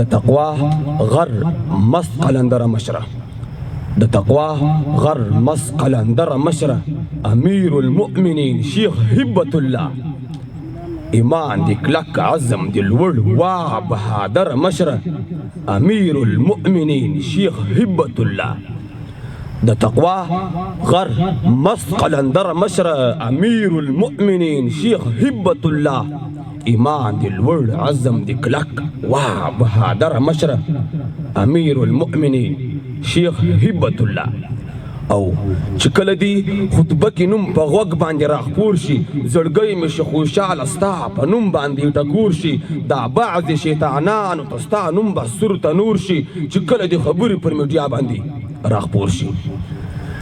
تقوا غر مست قلندر مشره د تقوا غر مست قلندر مشره امیر المؤمنین شیخ هبت الله ایمان دی کلک عزم دی لوړ وا بهادر مشره امیر المؤمنین شیخ هبت الله د تقوا غر مست قلندر مشره امیر المؤمنین شیخ هبت الله ایمان دی لوړ عزم دی کلک وا بهادر مشره امیر المؤمنین شیخ هبت الله او چې کله دی خطبه کې نوم په غوږ باندې راخپور شي زړګی مې شه خوشحاله ستا په نوم باندې ټکور شي دا بعضې شیطانانو ته ستا نوم به سور تنور شي چې کله دی خبرې پر میډیا باندې راخپور شي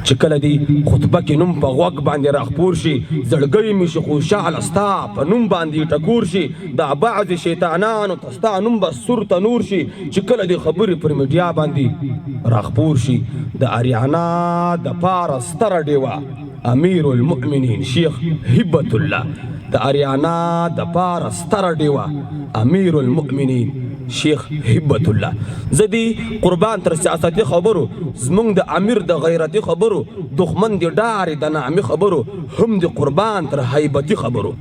چې کله دی خطبه کې نوم په غوږ باندې راخپور شي زړګی مې شه خوشحاله ستا په نوم باندې ټکور شي دا بعضې شیطانانو ته ستا نوم به سور تنور شي چې کله دی خبرې پر میډیا باندې راخپور شي د اریانا د پاره ستره ډیوه امیر المؤمنین شیخ هبت الله د اریانا د پاره ستره ډیوه امیر المؤمنین شیخ هبت الله زدی قربان تر سیاستي خبرو زمونږ د امیر د غیرتي خبرو دښمن دی ډارې د نامي خبرو هم د قربان تر هیبتي خبرو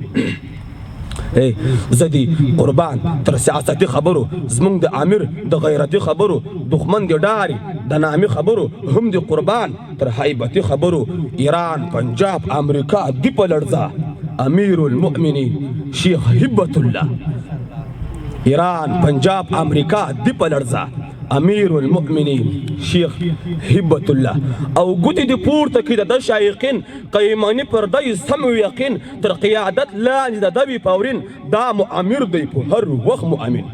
زدی قربان تر سیاستي خبرو زمونږ د امیر د غیرتي خبرو دښمن دی ډارې د نامي خبرو هم د قربان تر هیبتي خبرو ایران پنجاب امریکا دی په لړزه امیر المؤمنین شیخ هبت الله ایران پنجاب امریکا دی په لړزه امیر المؤمنین شیخ هبت الله او ګوتې دی پورته کړي د شایقین قیماني پر دی سم یقین تر قیادت لاندې د دوی پاورین دا امیر دی په هر وخت مؤمن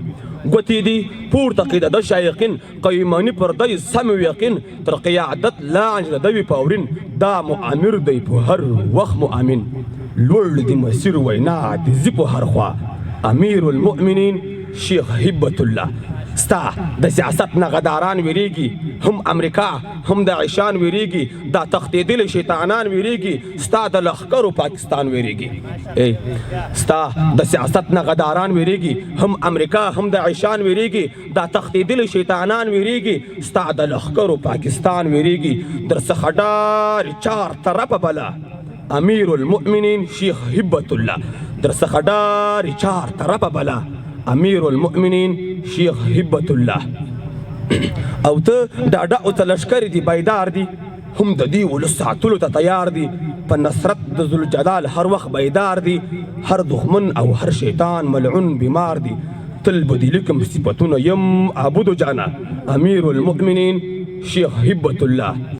ګوتې دی پورته کړي د شایقین قیماني پر دی سم یقین تر قیادت لاندې د دوی پاورین دا امیر دی په هر وخت مؤمن لوړ دی مسیر وینا دی زی په هر خوا امیر المؤمنین شیخ هبت الله ستا د سیاست نه غداران ویریږي هم امریکا هم د عیشان ویریږي دا تختیدلي شیطانان ویریږي ستا د لښکرو پاکستان ویریږي ستا د سیاست نه غداران ویریږي هم امریکا هم د عیشان ویریږي دا تختیدلي شیطانان ویریږي ستا د لښکرو پاکستان ویریږي در څخه ډارې چار طرفه بله امیر المؤمنین شیخ هبت الله در څخه ډارې چار طرفه بله امیر المؤمنین شیخ هبت الله او ته ډاډه او ته لشکر دي بیدار دي هم د دې ولس ساتلو ته تیار دي په نصرت د ذوالجلال هر وخت بیدار دي هر دښمن او هر شیطان ملعون بیمار دي تل به دې لیکم صفتونه یم عبدو جانا امیر المؤمنین شیخ هبت الله